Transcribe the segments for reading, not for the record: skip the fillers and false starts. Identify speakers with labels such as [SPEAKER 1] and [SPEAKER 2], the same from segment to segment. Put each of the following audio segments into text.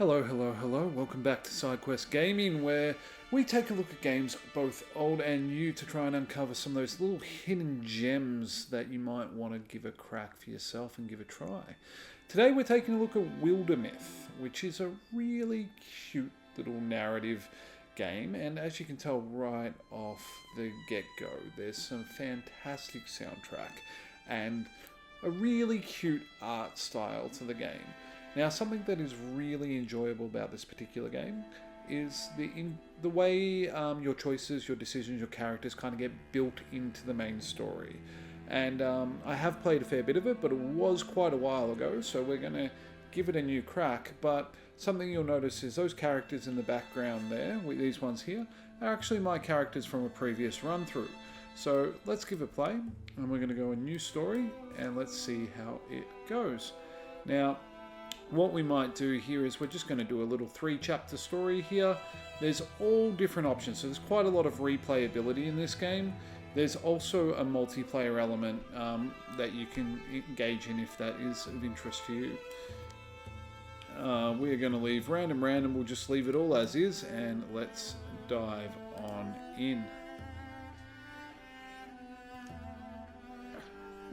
[SPEAKER 1] Hello, hello, hello. Welcome back to Sidequest Gaming, where we take a look at games both old and new to try and uncover some of those little hidden gems that you might want to give a crack for yourself and give a try. Today we're taking a look at Wildermyth, which is a really cute little narrative game, and as you can tell right off the get-go, there's some fantastic soundtrack and a really cute art style to the game. Now, something that is really enjoyable about this particular game is the way your choices, your decisions, your characters kind of get built into the main story. And I have played a fair bit of it, but it was quite a while ago, so we're going to give it a new crack. But something you'll notice is those characters in the background there, these ones here, are actually my characters from a previous run-through. So let's give it a play, and we're going to go a new story, and let's see how it goes. Now, what we might do here is we're just going to do a little 3-chapter story here. There's all different options, so there's quite a lot of replayability in this game. There's also a multiplayer element that you can engage in if that is of interest to you. We're going to leave random, we'll just leave it all as is, and let's dive on in.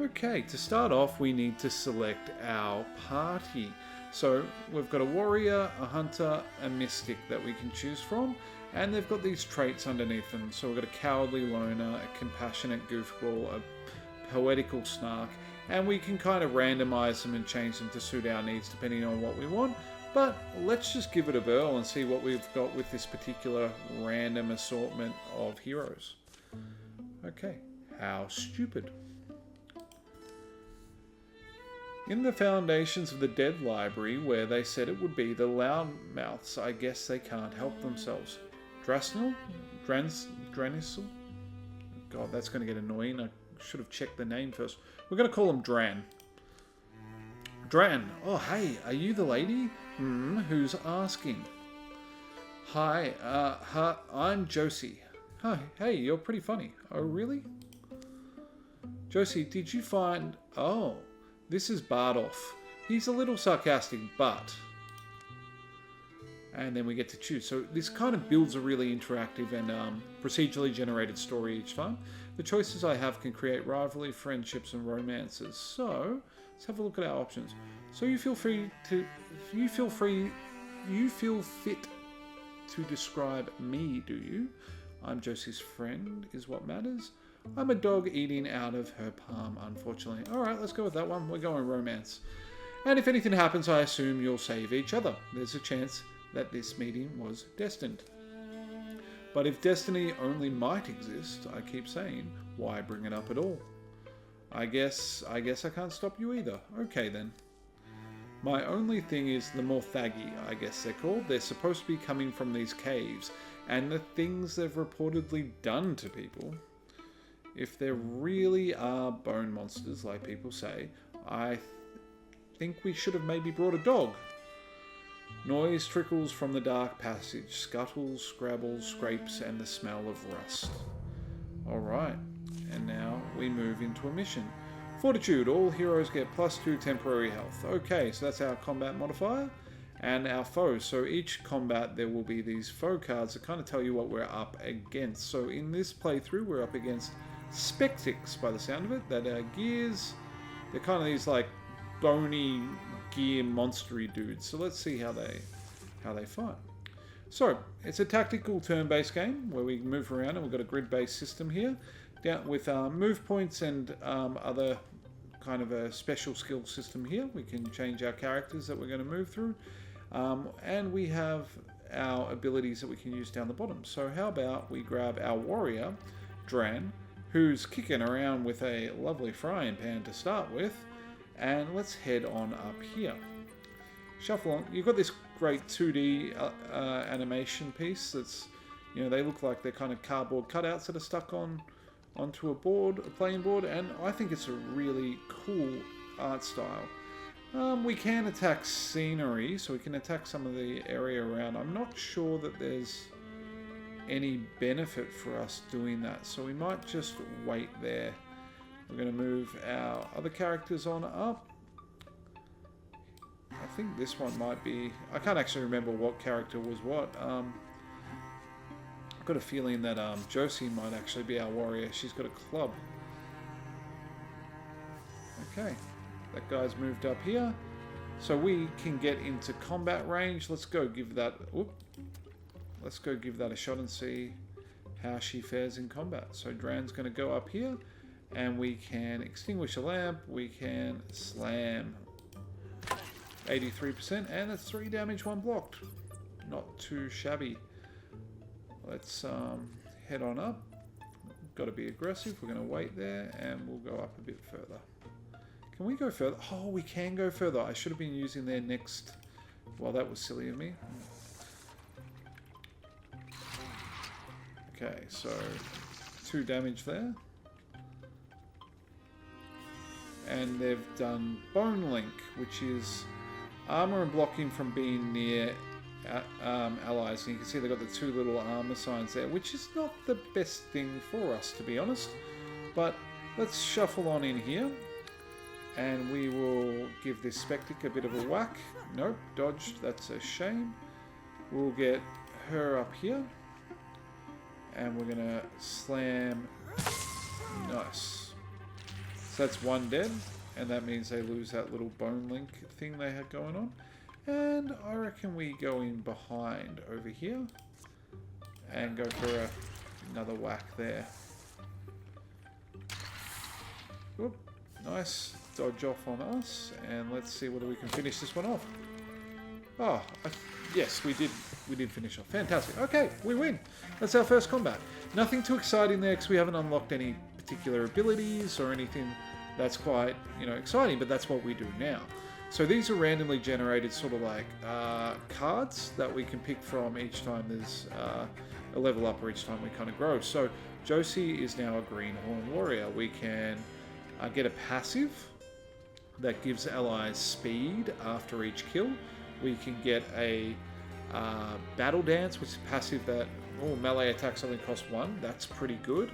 [SPEAKER 1] Okay, to start off we need to select our party. So we've got a warrior, a hunter, a mystic that we can choose from, and they've got these traits underneath them. So we've got a cowardly loner, a compassionate goofball, a poetical snark, and we can kind of randomize them and change them to suit our needs depending on what we want. But let's just give it a whirl and see what we've got with this particular random assortment of heroes. Okay, how stupid. In the foundations of the Dead Library, where they said it would be, the loudmouths, I guess they can't help themselves. Dranisl? God, that's going to get annoying. I should have checked the name first. We're going to call him Dran. Dran, oh hey, are you the lady? Who's asking? Hi, I'm Josie. Hi, hey, you're pretty funny. Oh, really? Josie, did you find... Oh... This is Bardolph. He's a little sarcastic, but... And then we get to choose. So this kind of builds a really interactive and procedurally generated story each time. The choices I have can create rivalry, friendships, and romances. So let's have a look at our options. So you feel fit to describe me, do you? I'm Josie's friend, is what matters. I'm a dog eating out of her palm, unfortunately. Alright, let's go with that one. We're going romance. And if anything happens, I assume you'll save each other. There's a chance that this meeting was destined. But if destiny only might exist, I keep saying, why bring it up at all? I guess I can't stop you either. Okay then. My only thing is the Morthagi, I guess they're called. They're supposed to be coming from these caves, and the things they've reportedly done to people... If there really are bone monsters, like people say, I think we should have maybe brought a dog. Noise trickles from the dark passage, scuttles, scrabbles, scrapes, and the smell of rust. Alright, and now we move into a mission. Fortitude, all heroes get +2 temporary health. Okay, so that's our combat modifier. And our foes. So each combat there will be these foe cards that kind of tell you what we're up against. So in this playthrough we're up against Spectics, by the sound of it, that are gears. They're kind of these like bony gear monstery dudes. So let's see how they fight. So it's a tactical turn-based game where we move around, and we've got a grid-based system here, down with move points and other kind of a special skill system here. We can change our characters that we're going to move through, and we have our abilities that we can use down the bottom. So how about we grab our warrior, Dran, who's kicking around with a lovely frying pan to start with, and let's head on up here. Shuffle on. You've got this great 2D animation piece that's, you know, they look like they're kind of cardboard cutouts that are stuck onto a playing board, and I think it's a really cool art style. We can attack scenery, so we can attack some of the area around. I'm not sure that there's any benefit for us doing that, so we might just wait there. We're going to move our other characters on up. I think this one might be... I can't actually remember what character was what. I've got a feeling that Josie might actually be our warrior. She's got a club. Okay. That guy's moved up here. So we can get into combat range. Let's go give that... Whoop. Let's go give that a shot and see how she fares in combat. So Dran's going to go up here. And we can extinguish a lamp. We can slam 83%. And that's 3 damage, 1 blocked. Not too shabby. Let's head on up. Got to be aggressive. We're going to wait there. And we'll go up a bit further. Can we go further? Oh, we can go further. I should have been using their next... Well, that was silly of me. Okay, so 2 damage there. And they've done Bone Link, which is armor and blocking from being near allies. And you can see they've got the 2 little armor signs there, which is not the best thing for us, to be honest. But let's shuffle on in here. And we will give this Spectic a bit of a whack. Nope, dodged. That's a shame. We'll get her up here. And we're going to slam. Nice. So that's 1 dead. And that means they lose that little Bone Link thing they had going on. And I reckon we go in behind over here. And go for another whack there. Whoop. Nice. Dodge off on us, and let's see whether we can finish this one off. Oh, yes, we did finish off. Fantastic. Okay, we win. That's our first combat. Nothing too exciting there because we haven't unlocked any particular abilities or anything that's quite, exciting, but that's what we do now. So these are randomly generated sort of like cards that we can pick from each time there's a level up or each time we kind of grow. So Josie is now a Greenhorn Warrior. We can get a passive that gives allies speed after each kill. We can get a Battle Dance, which is passive that melee attacks only cost 1. That's pretty good.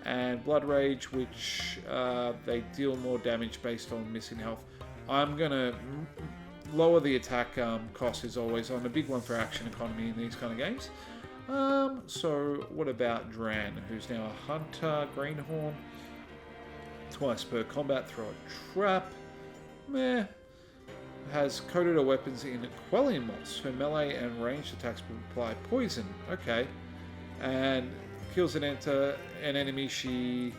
[SPEAKER 1] And Blood Rage, which they deal more damage based on missing health. I'm going to lower the attack cost as always. I'm a big one for action economy in these kind of games. So what about Dran, who's now a Hunter Greenhorn? Twice per combat, throw a trap. Meh. Has coated her weapons in Quelling Moss. Her melee and ranged attacks will apply poison. Okay. And kills an enemy, she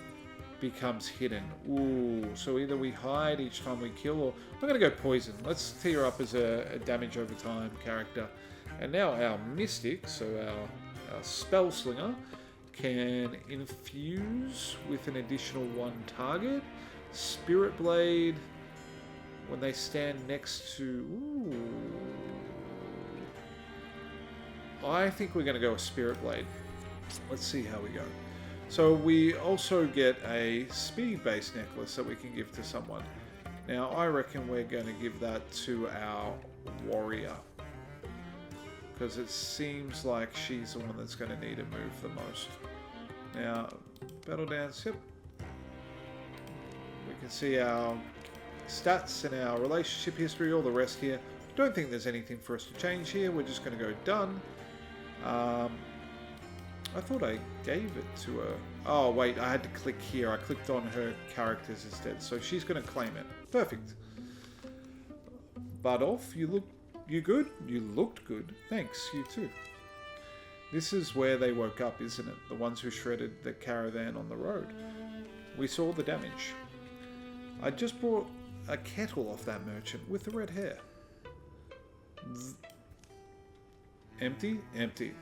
[SPEAKER 1] becomes hidden. Ooh. So either we hide each time we kill, or I'm going to go poison. Let's tee her up as a damage over time character. And now our Mystic, so our Spell Slinger, can infuse with an additional 1 target. Spirit Blade, when they stand next to... Ooh. I think we're going to go with Spirit Blade. Let's see how we go. So we also get a speed-based necklace that we can give to someone. Now I reckon we're going to give that to our warrior, because it seems like she's the one that's going to need a move the most. Now, Battle Dance, yep. We can see our stats and our relationship history, all the rest here. Don't think there's anything for us to change here. We're just going to go done. I thought I gave it to her. Oh, wait, I had to click here. I clicked on her characters instead. So she's going to claim it. Perfect. Butt off. You good? You looked good. Thanks, you too. This is where they woke up, isn't it? The ones who shredded the caravan on the road. We saw the damage. I just bought a kettle off that merchant with the red hair. Empty? Empty.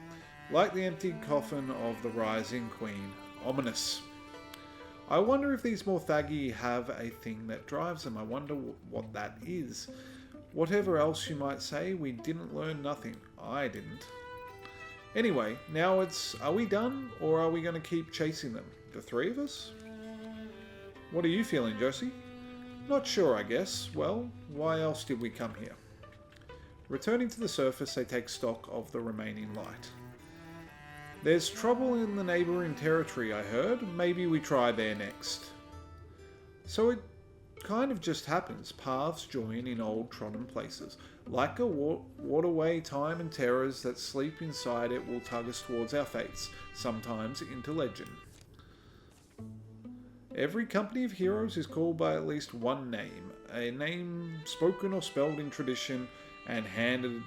[SPEAKER 1] Like the emptied coffin of the rising queen. Ominous. I wonder if these Morthagi have a thing that drives them. I wonder what that is. Whatever else you might say, we didn't learn nothing. I didn't. Anyway, now it's, are we done, or are we going to keep chasing them? The 3 of us? What are you feeling, Josie? Not sure, I guess. Well, why else did we come here? Returning to the surface, they take stock of the remaining light. There's trouble in the neighbouring territory, I heard. Maybe we try there next. So it kind of just happens. Paths join in old trodden places. Like a waterway, time and terrors that sleep inside it will tug us towards our fates, sometimes into legend. Every company of heroes is called by at least one name, a name spoken or spelled in tradition and handed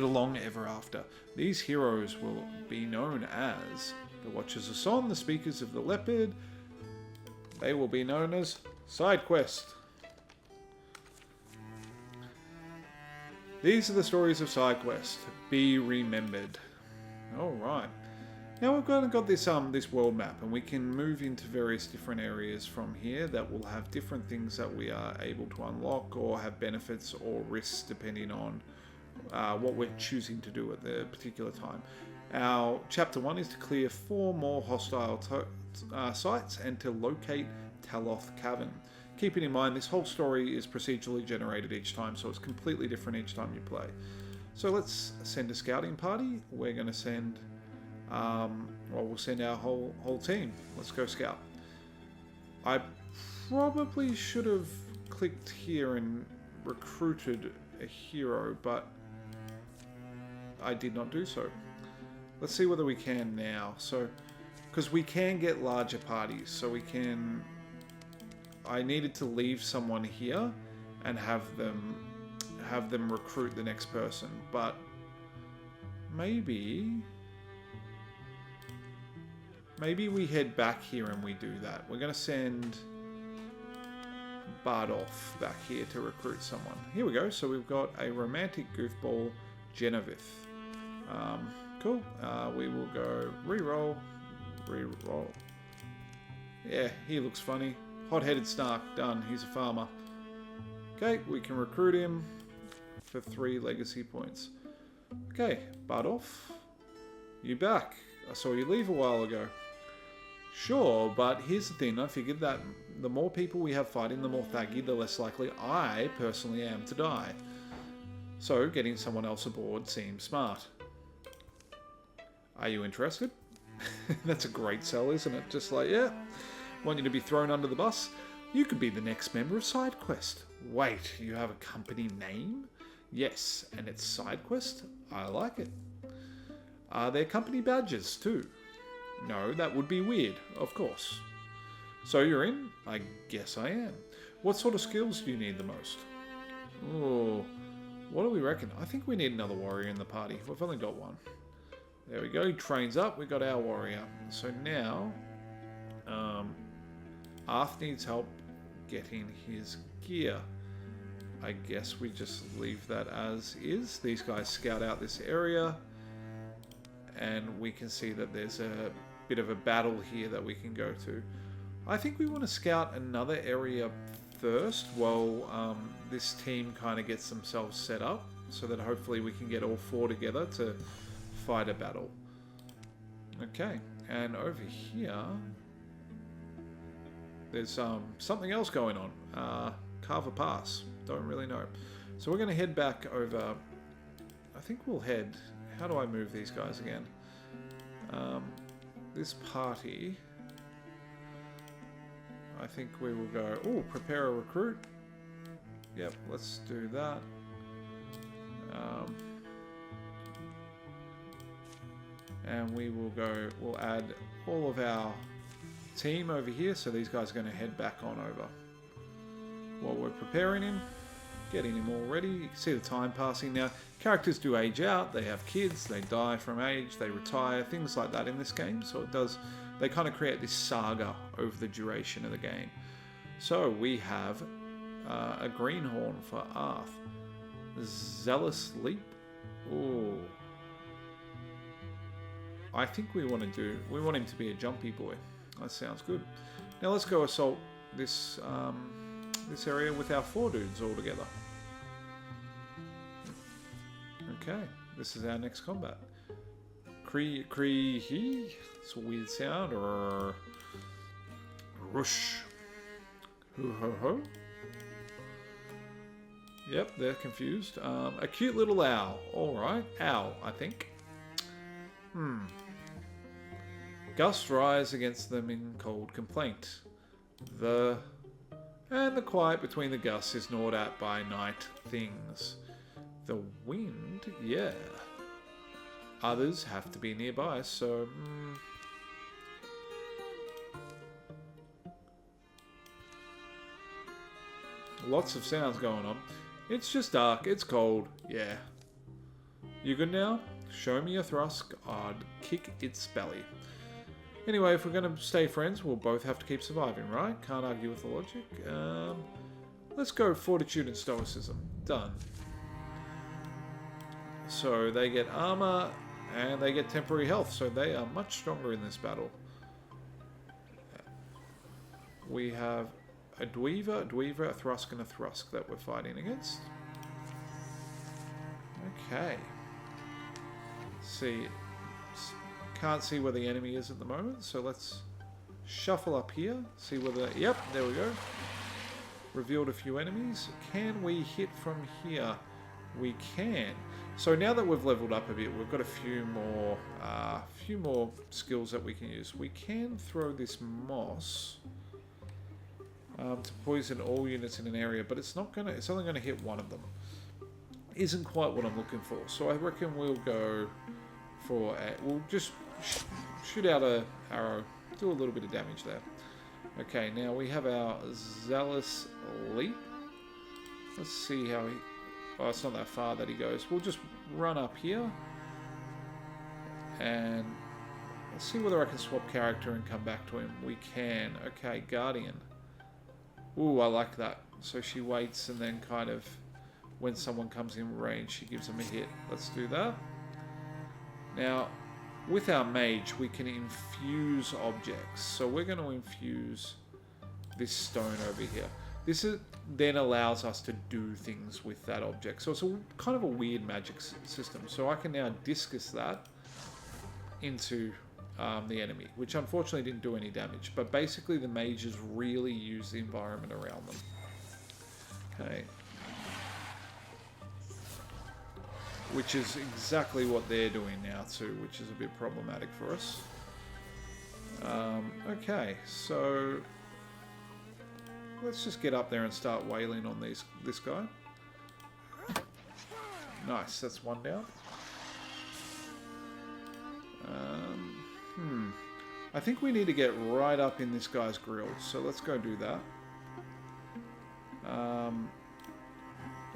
[SPEAKER 1] along ever after. These heroes will be known as the Watchers of Son, the Speakers of the Leopard. They will be known as Sidequest. These are the stories of Sidequest. Be remembered. Alright. Now we've got this this world map, and we can move into various different areas from here that will have different things that we are able to unlock or have benefits or risks depending on what we're choosing to do at the particular time. Our chapter 1 is to clear 4 more hostile sites and to locate Taloth Cavern. Keeping in mind this whole story is procedurally generated each time, so it's completely different each time you play. So let's send a scouting party. We're going to send we'll send our whole team. Let's go scout. I probably should have clicked here and recruited a hero, but I did not do so. Let's see whether we can now. So, because we can get larger parties, so we can... I needed to leave someone here and have them recruit the next person, but maybe we head back here and we do that. We're going to send Bardoff back here to recruit someone. Here we go. So we've got a romantic goofball, Genevieve. Cool. We will go reroll. Yeah, he looks funny. Hot-headed Snark, done. He's a farmer. Okay, we can recruit him for 3 legacy points. Okay, Bardoff, you back. I saw you leave a while ago. Sure, but here's the thing. I figured that the more people we have fighting, the more thaggy, the less likely I personally am to die. So getting someone else aboard seems smart. Are you interested? That's a great sell, isn't it? Just like, yeah, want you to be thrown under the bus? You could be the next member of Sidequest. Wait, you have a company name? Yes, and it's Sidequest? I like it. Are there company badges too? No, that would be weird, of course. So you're in? I guess I am. What sort of skills do you need the most? Oh, what do we reckon? I think we need another warrior in the party. We've only got one. There we go, he trains up, we got our warrior. So now, Arth needs help getting his gear. I guess we just leave that as is. These guys scout out this area, and we can see that there's a bit of a battle here that we can go to. I think we want to scout another area first while this team kind of gets themselves set up, so that hopefully we can get all 4 together to fight a battle. Okay, and over here there's something else going on. Carve a pass. Don't really know. So we're going to head back over. I think we'll head... How do I move these guys again? This party... I think we will go... Oh, prepare a recruit. Yep, let's do that. And we will go... We'll add all of our team over here. So these guys are going to head back on over. While we're preparing him, getting him all ready. You can see the time passing now. Characters do age out, they have kids, they die from age, they retire, things like that in this game. So it does, they kind of create this saga over the duration of the game. So we have a greenhorn for Arth. Zealous Leap. Ooh. I think we want him to be a jumpy boy. That sounds good. Now let's go assault this this area with our 4 dudes all together. Okay, this is our next combat. Cree-hee. It's a weird sound. Or rush. Hoo-ho-ho. Yep, they're confused. A cute little owl. Alright, owl, I think. Gusts rise against them in cold complaint. And the quiet between the gusts is gnawed at by night things. The wind, yeah. Others have to be nearby, so... Lots of sounds going on. It's just dark, it's cold, yeah. You good now? Show me your thrust, I'd kick its belly. Anyway, if we're going to stay friends, we'll both have to keep surviving, right? Can't argue with the logic. Let's go fortitude and stoicism. Done. So they get armor and they get temporary health, so they are much stronger in this battle. We have a Dweaver, a Thrusk, and a Thrusk that we're fighting against. Okay. See, can't see where the enemy is at the moment, so let's shuffle up here, see whether... Yep, there we go. Revealed a few enemies. Can we hit from here? We can. So now that we've leveled up a bit, we've got a few more skills that we can use. We can throw this moss to poison all units in an area, but it's only gonna hit one of them. Isn't quite what I'm looking for. So I reckon we'll go for we'll just shoot out a arrow, do a little bit of damage there. Okay, now we have our Zealous Leap. Let's see how he... Oh, it's not that far that he goes. We'll just run up here. And let's see whether I can swap character and come back to him. We can. Okay, Guardian. Ooh, I like that. So she waits and then kind of, when someone comes in range, she gives them a hit. Let's do that. Now, with our mage, we can infuse objects. So we're going to infuse this stone over here. This then allows us to do things with that object. So it's kind of a weird magic system. So I can now discus that into the enemy, which unfortunately didn't do any damage. But basically the mages really use the environment around them. Okay. Which is exactly what they're doing now too, which is a bit problematic for us. Okay, so let's just get up there and start wailing on this guy. Nice, that's one down. I think we need to get right up in this guy's grill, so let's go do that.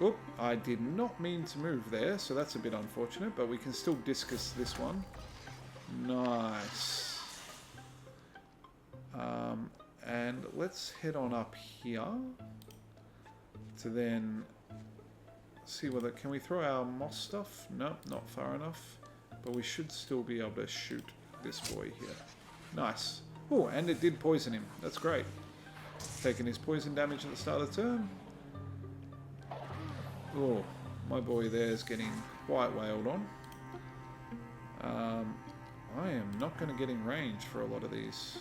[SPEAKER 1] Oop, I did not mean to move there, so that's a bit unfortunate, but we can still discus this one. Nice. And let's head on up here to then see whether... Can we throw our moss stuff? Nope, not far enough. But we should still be able to shoot this boy here. Nice. Oh, and it did poison him. That's great. Taking his poison damage at the start of the turn. Oh, my boy there is getting quite wailed on. I am not going to get in range for a lot of these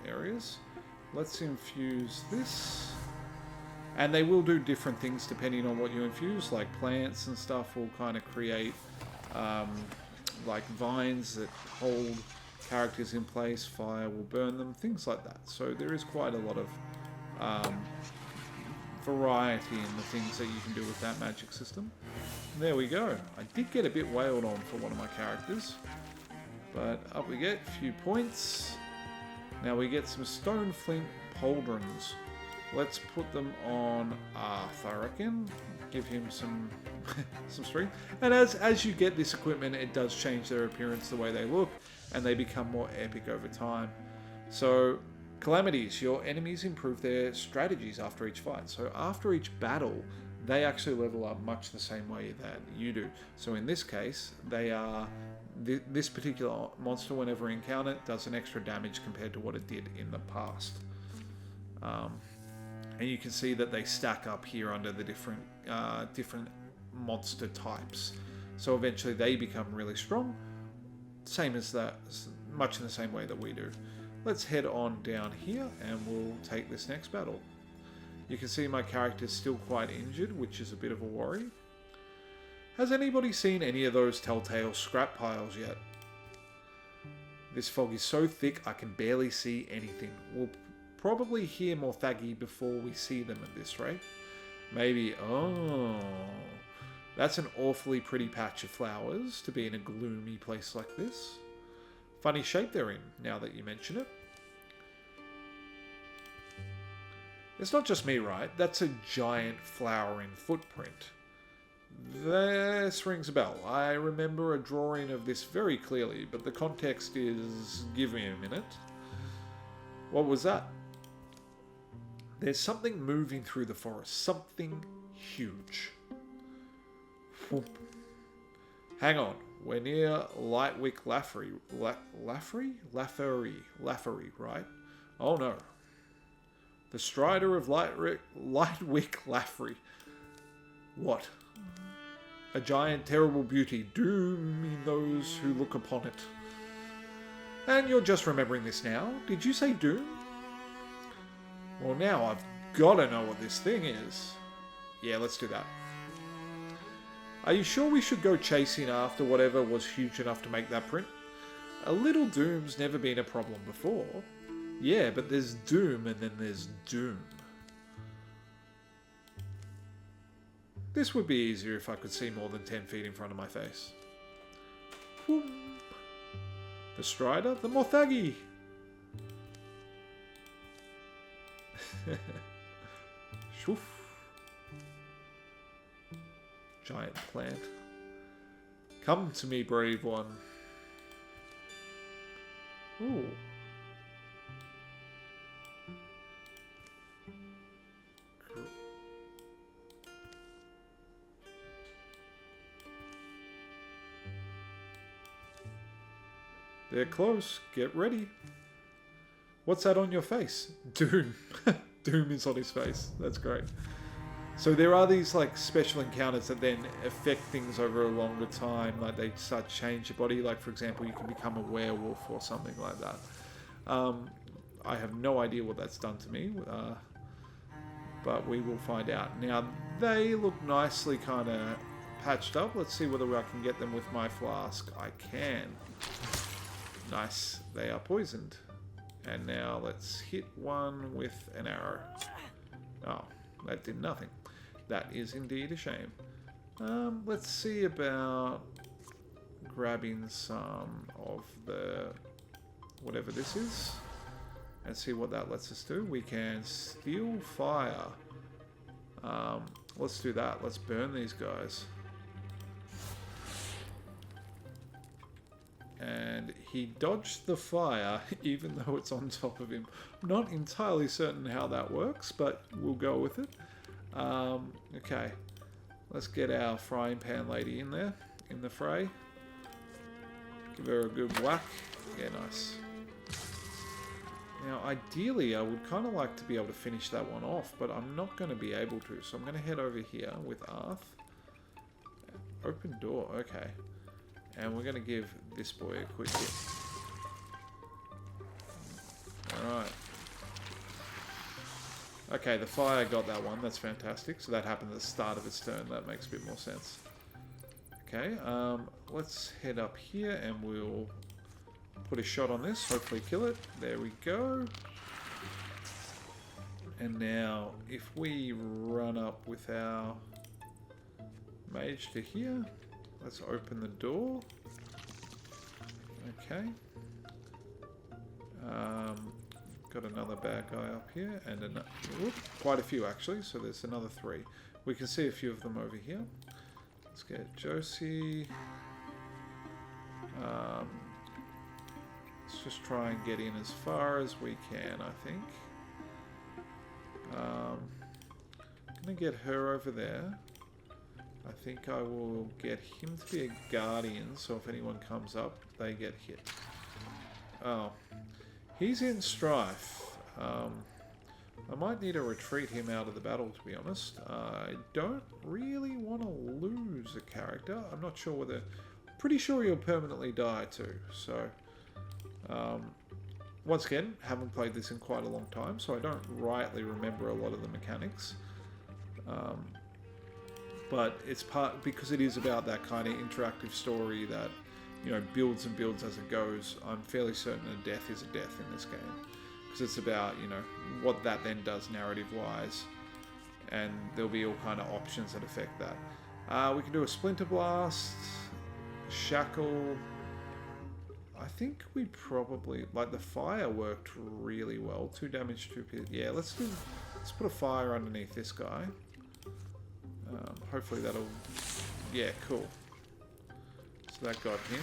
[SPEAKER 1] areas. Let's infuse this. And they will do different things depending on what you infuse, like plants and stuff will kind of create like vines that hold characters in place, fire will burn them, things like that. So there is quite a lot of variety in the things that you can do with that magic system. There we go. I did get a bit wailed on for one of my characters, but up we get, a few points. Now we get some stone flint pauldrons. Let's put them on Arth, I reckon. Give him some some strength. And as you get this equipment, it does change their appearance, the way they look, and they become more epic over time. So, calamities. Your enemies improve their strategies after each fight. So after each battle, they actually level up much the same way that you do. So in this case, they are... This particular monster, whenever encountered, does an extra damage compared to what it did in the past. And you can see that they stack up here under the different monster types. So eventually they become really strong. Same as that, much in the same way that we do. Let's head on down here and we'll take this next battle. You can see my character's still quite injured, which is a bit of a worry. Has anybody seen any of those telltale scrap piles yet? This fog is so thick I can barely see anything. We'll probably hear Morthagi before we see them at this rate. Maybe, oh, That's an awfully pretty patch of flowers to be in a gloomy place like this. Funny shape they're in, now that you mention it. It's not just me, right? That's a giant flowering footprint. This rings a bell. I remember a drawing of this very clearly, but the context is... Give me a minute. What was that? There's something moving through the forest. Something huge. Whoop. Hang on. We're near Lightwick Laffery. Laffery, right? Oh no. The Strider of Lightwick Laffery. What? A giant, terrible beauty, dooming those who look upon it. And you're just remembering this now? Did you say doom? Well, now I've got to know what this thing is. Yeah, let's do that. Are you sure we should go chasing after whatever was huge enough to make that print? A little doom's never been a problem before. Yeah, but there's doom and then there's doom. This would be easier if I could see more than 10 feet in front of my face. Whoop. The Strider? The Morthagi! Shoof. Giant plant. Come to me, brave one. Ooh. They're close. Get ready. What's that on your face? Doom. Doom is on his face. That's great. So there are these like special encounters that then affect things over a longer time. Like they start to change your body. Like for example, you can become a werewolf or something like that. I have no idea what that's done to me. But we will find out. Now they look nicely kind of patched up. Let's see whether I can get them with my flask. I can. Nice. They are poisoned. And now let's hit one with an arrow. Oh, that did nothing. That is indeed a shame. Let's see about grabbing some of the whatever this is and see what that lets us do. We can steal fire. Let's do that. Let's burn these guys. And he dodged the fire even though it's on top of him. I'm not entirely certain how that works, but we'll go with it. Okay, let's get our frying pan lady in there, in the fray. Give her a good whack. Yeah, nice. Now, ideally, I would kind of like to be able to finish that one off, but I'm not going to be able to. So I'm going to head over here with Arth. Open door, okay. And we're going to give this boy a quick hit. Alright. Okay, the fire got that one. That's fantastic. So that happened at the start of its turn. That makes a bit more sense. Okay, let's head up here and we'll put a shot on this. Hopefully kill it. There we go. And now, if we run up with our mage to here... Let's open the door. Okay. Got another bad guy up here, and quite a few actually. So there's another 3. We can see a few of them over here. Let's get Josie. Let's just try and get in as far as we can. I think. I'm gonna get her over there. I think I will get him to be a guardian, so if anyone comes up, they get hit. Oh. He's in strife. I might need to retreat him out of the battle, to be honest. I don't really want to lose a character. I'm not sure whether... Pretty sure he'll permanently die too, so... once again, haven't played this in quite a long time, so I don't rightly remember a lot of the mechanics. But it's part because it is about that kind of interactive story that, you know, builds and builds as it goes. I'm fairly certain a death is a death in this game because it's about, you know, what that then does narrative-wise, and there'll be all kind of options that affect that. We can do a Splinter Blast, Shackle. I think we probably, like, the fire worked really well. 2 damage, 2 pierce. Yeah, let's put a fire underneath this guy. Hopefully that'll, yeah, cool. So that got him.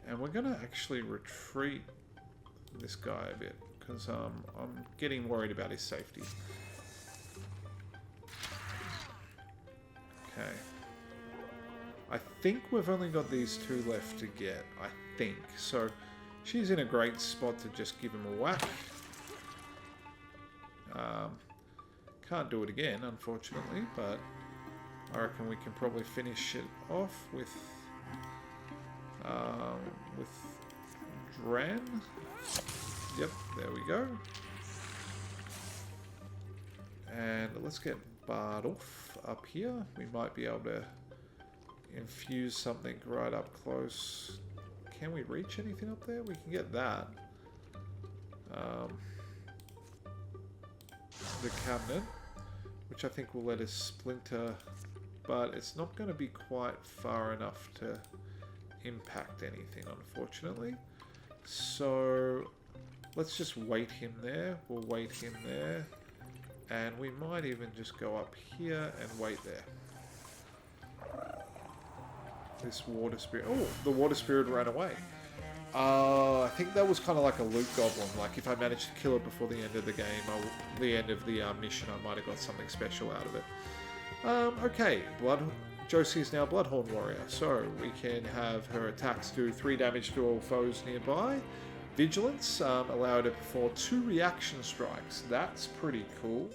[SPEAKER 1] And we're gonna actually retreat this guy a bit, because I'm getting worried about his safety. Okay. I think we've only got these 2 left to get, I think. So she's in a great spot to just give him a whack. Can't do it again, unfortunately, but I reckon we can probably finish it off with Dran. Yep, there we go. And let's get Bardolph up here. We might be able to infuse something right up close. Can we reach anything up there? We can get that. The cabinet, which I think will let us splinter, but it's not going to be quite far enough to impact anything, unfortunately. So let's just wait him there. We'll wait him there. And we might even just go up here and wait there. This water spirit. Oh, the water spirit ran away. I think that was kind of like a loot goblin. Like, if I managed to kill it before the end of the game, the end of the mission, I might have got something special out of it. Okay, Josie is now Bloodhorn Warrior, so we can have her attacks do 3 damage to all foes nearby. Vigilance, allow her to perform 2 reaction strikes. That's pretty cool.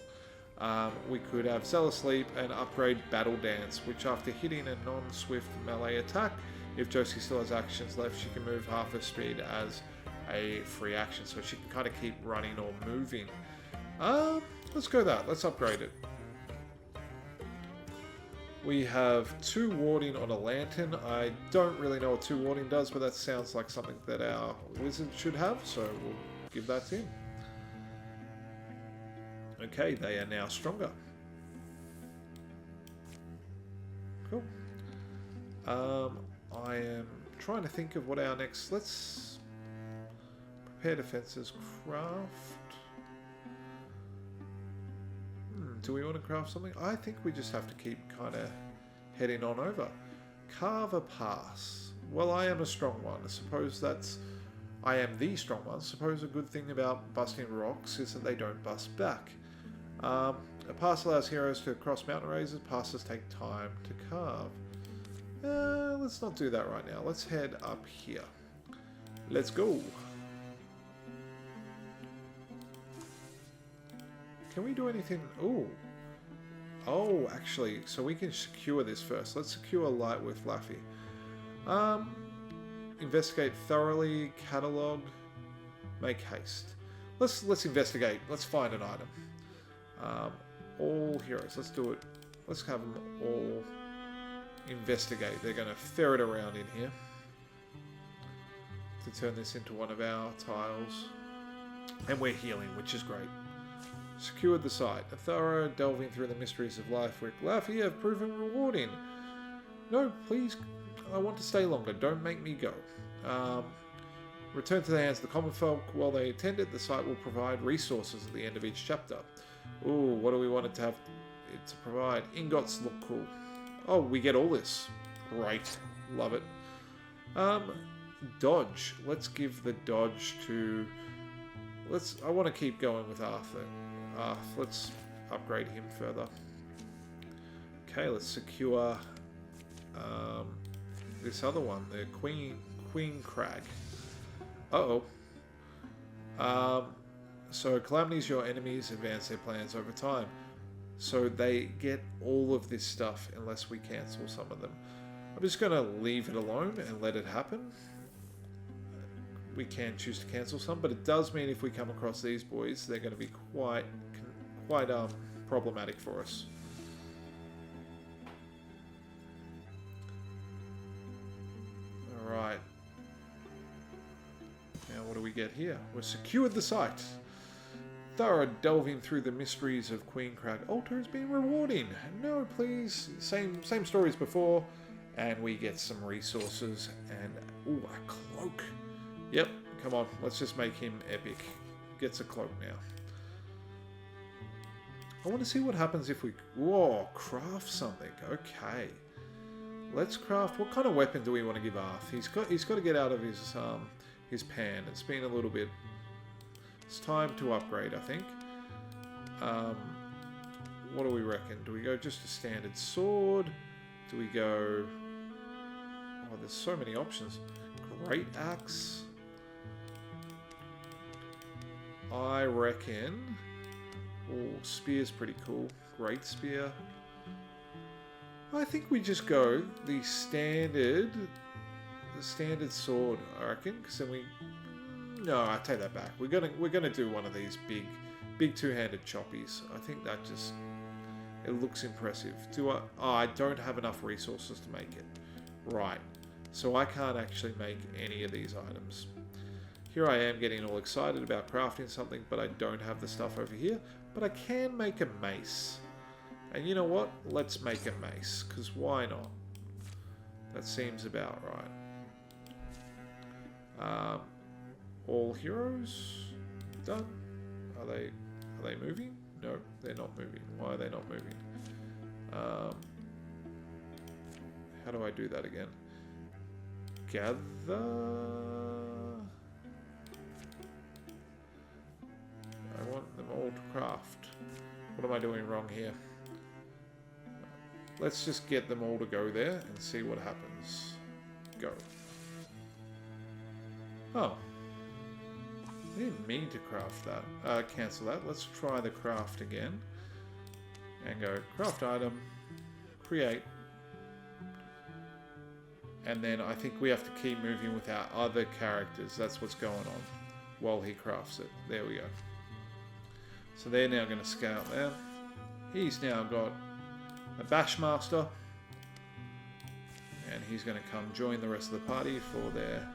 [SPEAKER 1] We could have Zealous Leap and upgrade Battle Dance, which after hitting a non-swift melee attack, if Josie still has actions left, she can move half her speed as a free action, so she can kind of keep running or moving. Let's go that. Let's upgrade it. We have 2 warding on a lantern. I don't really know what 2 warding does, but that sounds like something that our wizard should have, so we'll give that to him. Okay, they are now stronger. Cool. I am trying to think of what our next... Let's prepare defenses, craft... do we want to craft something? I think we just have to keep kind of heading on over. Carve a pass. Well, I am a strong one. I suppose that's... I am the strong one. I suppose a good thing about busting rocks is that they don't bust back. A pass allows heroes to cross mountain ranges. Passes take time to carve. Let's not do that right now. Let's head up here. Let's go. Can we do anything? Oh, actually, so we can secure this first. Let's secure light with Laffy. Investigate thoroughly, catalog, make haste. Let's investigate. Let's find an item. All heroes. Let's do it. Let's have them all investigate. They're going to ferret around in here to turn this into one of our tiles. And we're healing, which is great. Secured the site. A thorough delving through the mysteries of life with Laffy have proven rewarding. No, please, I want to stay longer. Don't make me go. Return to the hands of the common folk. While they attend it, the site will provide resources at the end of each chapter. Ooh, what do we want it to have it to provide? Ingots look cool. Oh, we get all this. Great. Love it. Dodge. Let's give the dodge to... I want to keep going with Arthur. Let's upgrade him further. Okay, let's secure this other one, the Queen Crag. Uh-oh. So calamities your enemies advance their plans over time. So they get all of this stuff unless we cancel some of them. I'm just going to leave it alone and let it happen. We can choose to cancel some, but it does mean if we come across these boys, they're going to be quite problematic for us. Alright. Now what do we get here? We've secured the site. thorough delving through the mysteries of Queen Crag Altar has been rewarding. No, please. Same story as before. And we get some resources and... Ooh, a cloak. Yep, come on. Let's just make him epic. Gets a cloak now. I want to see what happens if we... Whoa, craft something. Okay. Let's craft... What kind of weapon do we want to give Arth? He's got to get out of his pan. It's been a little bit... It's time to upgrade, I think. What do we reckon? Do we go just a standard sword? Do we go... Oh, there's so many options. Great axe. I reckon... Oh, spear's pretty cool. Great spear. I think we just go the standard sword, I reckon, because then we... No, I take that back. We're gonna do one of these big two-handed choppies. I think that just... It looks impressive. Oh, I don't have enough resources to make it. Right. So I can't actually make any of these items. Here I am getting all excited about crafting something, but I don't have the stuff over here. But I can make a mace. And you know what? Let's make a mace, because why not? That seems about right. All heroes done. Are they moving? No, they're not moving. Why are they not moving? How do I do that again? Gather. I want them all to craft. What am I doing wrong here? Let's just get them all to go there and see what happens. Go. Oh. I didn't mean to craft that. Cancel that. Let's try the craft again. And go craft item. Create. And then I think we have to keep moving with our other characters. That's what's going on while he crafts it. There we go. So they're now going to scout there. He's now got a Bashmaster. And he's going to come join the rest of the party for their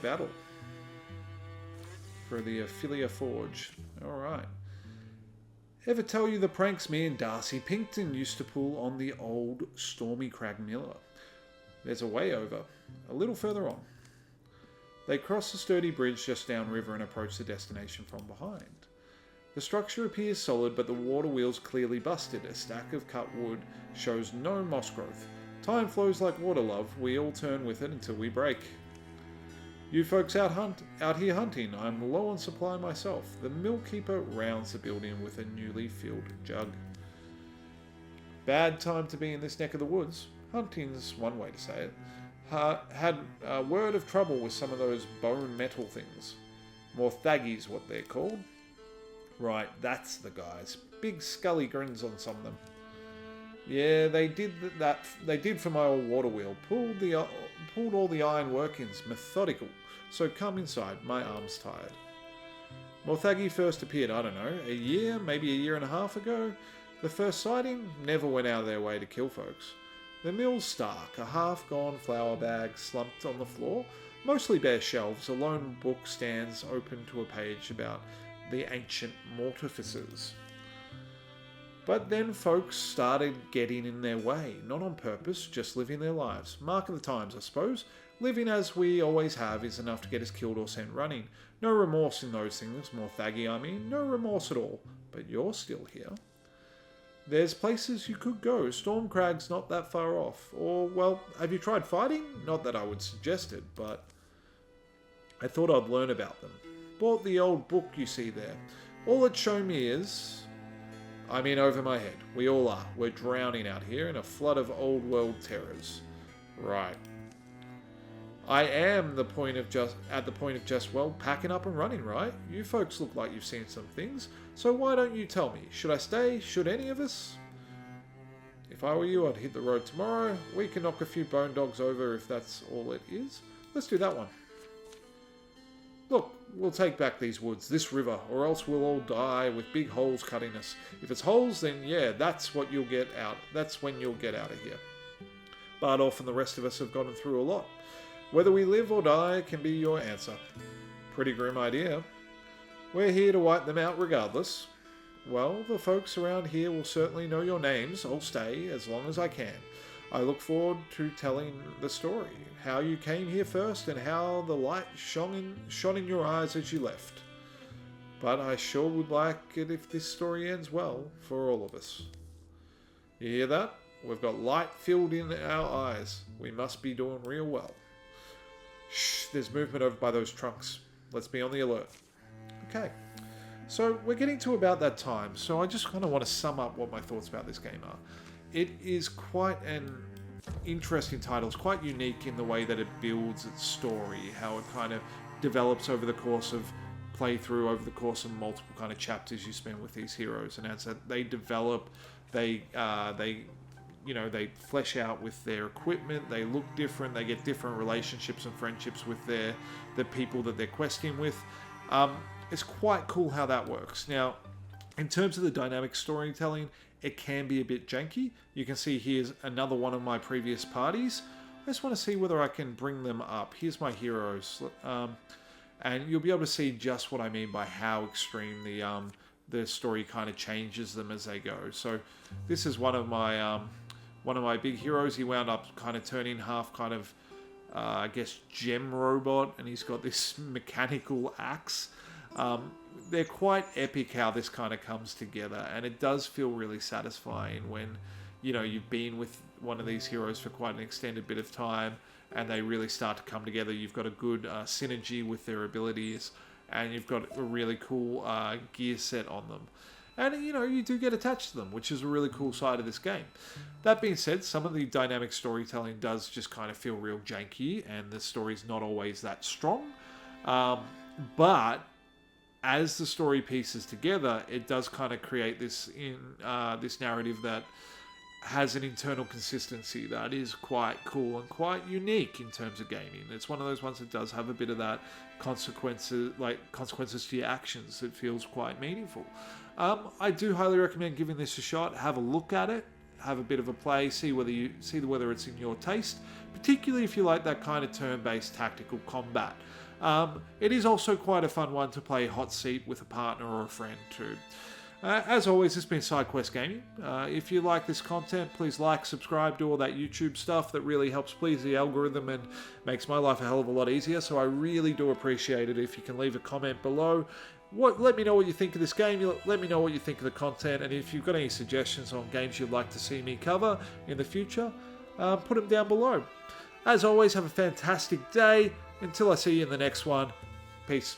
[SPEAKER 1] battle. For the Ophelia Forge. Alright. Ever tell you the pranks me and Darcy Pinkton used to pull on the old Stormy Crag Miller? There's a way over, a little further on. They cross the sturdy bridge just downriver and approach the destination from behind. The structure appears solid, but the water wheel's clearly busted. A stack of cut wood shows no moss growth. Time flows like water, love. We all turn with it until we break. You folks out here hunting. I'm low on supply myself. The mill keeper rounds the building with a newly filled jug. Bad time to be in this neck of the woods. Hunting's one way to say it. Had a word of trouble with some of those bone metal things. Morthaggi's what they're called. Right, that's the guys. Big scully grins on some of them. Yeah, they did that. They did for my old water wheel. Pulled all the iron workings. Methodical. So come inside. My arm's tired. Morthaggi first appeared, I don't know, a year, maybe a year and a half ago. The first sighting never went out of their way to kill folks. The mill's stark. A half-gone flour bag slumped on the floor. Mostly bare shelves. A lone book stands open to a page about the ancient mortifices. But then folks started getting in their way, not on purpose, just living their lives. Mark of the times, I suppose. Living as we always have is enough to get us killed or sent running. No remorse in those things, Morthaggi, I mean. No remorse at all. But you're still here. There's places you could go. Stormcrag's not that far off. Or, well, have you tried fighting? Not that I would suggest it, but I thought I'd learn about them. Bought the old book you see there. All it's shown me is... I'm in over my head. We all are. We're drowning out here in a flood of old world terrors. Right. I am at the point of just, well, packing up and running, right? You folks look like you've seen some things, so why don't you tell me? Should I stay? Should any of us? If I were you, I'd hit the road tomorrow. We can knock a few bone dogs over if that's all it is. Let's do that one. Look, we'll take back these woods, this river, or else we'll all die with big holes cutting us. If it's holes, then yeah, that's what you'll get out. That's when you'll get out of here. Bardolph and the rest of us have gotten through a lot. Whether we live or die can be your answer. Pretty grim idea. We're here to wipe them out regardless. Well, the folks around here will certainly know your names. I'll stay as long as I can. I look forward to telling the story, how you came here first and how the light shone in your eyes as you left. But I sure would like it if this story ends well for all of us. You hear that? We've got light filled in our eyes. We must be doing real well. Shh, there's movement over by those trunks. Let's be on the alert. Okay, so we're getting to about that time, so I just kind of want to sum up what my thoughts about this game are. It is quite an interesting title. It's quite unique in the way that it builds its story, how it kind of develops over the course of playthrough, over the course of multiple kind of chapters you spend with these heroes, and as they develop, they flesh out with their equipment, they look different, they get different relationships and friendships with the people that they're questing with. It's quite cool how that works. Now, in terms of the dynamic storytelling, it can be a bit janky. You can see here's another one of my previous parties. I just want to see whether I can bring them up. Here's my heroes. And you'll be able to see just what I mean by how extreme the story kind of changes them as they go. So this is one of my big heroes. He wound up kind of turning half kind of, I guess, gem robot, and he's got this mechanical axe. They're quite epic how this kind of comes together, and it does feel really satisfying when, you know, you've been with one of these heroes for quite an extended bit of time and they really start to come together. You've got a good synergy with their abilities, and you've got a really cool gear set on them. And, you know, you do get attached to them, which is a really cool side of this game. That being said, some of the dynamic storytelling does just kind of feel real janky, and the story's not always that strong. But as the story pieces together, it does kind of create this this narrative that has an internal consistency that is quite cool and quite unique in terms of gaming. It's one of those ones that does have a bit of that consequences to your actions. It feels quite meaningful. I do highly recommend giving this a shot. Have a look at it, have a bit of a play, see whether it's in your taste, particularly if you like that kind of turn-based tactical combat. It is also quite a fun one to play hot seat with a partner or a friend too. As always, this has been Sidequest Gaming. If you like this content, please like, subscribe, do all that YouTube stuff that really helps please the algorithm and makes my life a hell of a lot easier. So I really do appreciate it if you can leave a comment below. Let me know what you think of this game. Let me know what you think of the content, and if you've got any suggestions on games you'd like to see me cover in the future, put them down below. As always, have a fantastic day. Until I see you in the next one, peace.